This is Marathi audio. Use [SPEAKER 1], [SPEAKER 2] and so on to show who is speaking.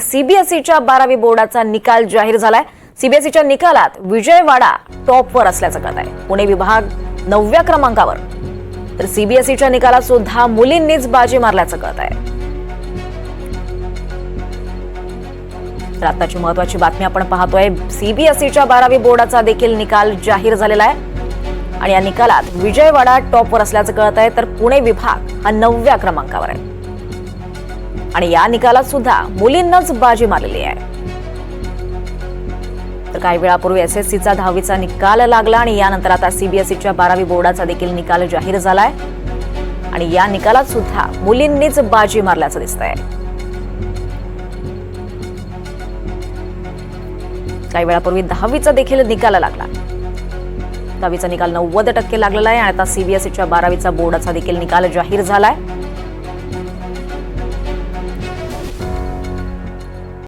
[SPEAKER 1] सीबीएसईच्या 12वी बोर्डाचा निकाल जाहीर झालाय। सीबीएसईच्या निकालात विजयवाडा टॉपवर असल्याचं कळत आहे। पुणे विभाग 9व्या क्रमांकावर, तर सीबीएसईच्या निकालात सुद्धा मुलींनीच बाजी मारल्याचं कळत आहे। तर आताची महत्त्वाची बातमी आपण पाहतोय। सीबीएसईच्या 12वी बोर्डाचा देखील निकाल जाहीर झालेला आहे आणि या निकालात विजयवाडा टॉपवर असल्याचं कळत आहे, तर पुणे विभाग हा 9व्या क्रमांकावर आहे आणि या निकालात सुद्धा मुलींनाच बाजी मारलेली आहे। तर काही वेळापूर्वी एसएससीचा 10वीचा निकाल लागला आणि यानंतर आता सीबीएसईच्या 12वी बोर्डाचा देखील निकाल जाहीर झालाय आणि या निकालात सुद्धा मुलींनीच बाजी मारल्याचं दिसतंय। काही वेळापूर्वी 10वीचा देखील निकाल लागला। 10वीचा निकाल 90% लागलेला आहे आणि आता सीबीएसईच्या 12वीचा बोर्डाचा देखील निकाल जाहीर झालाय।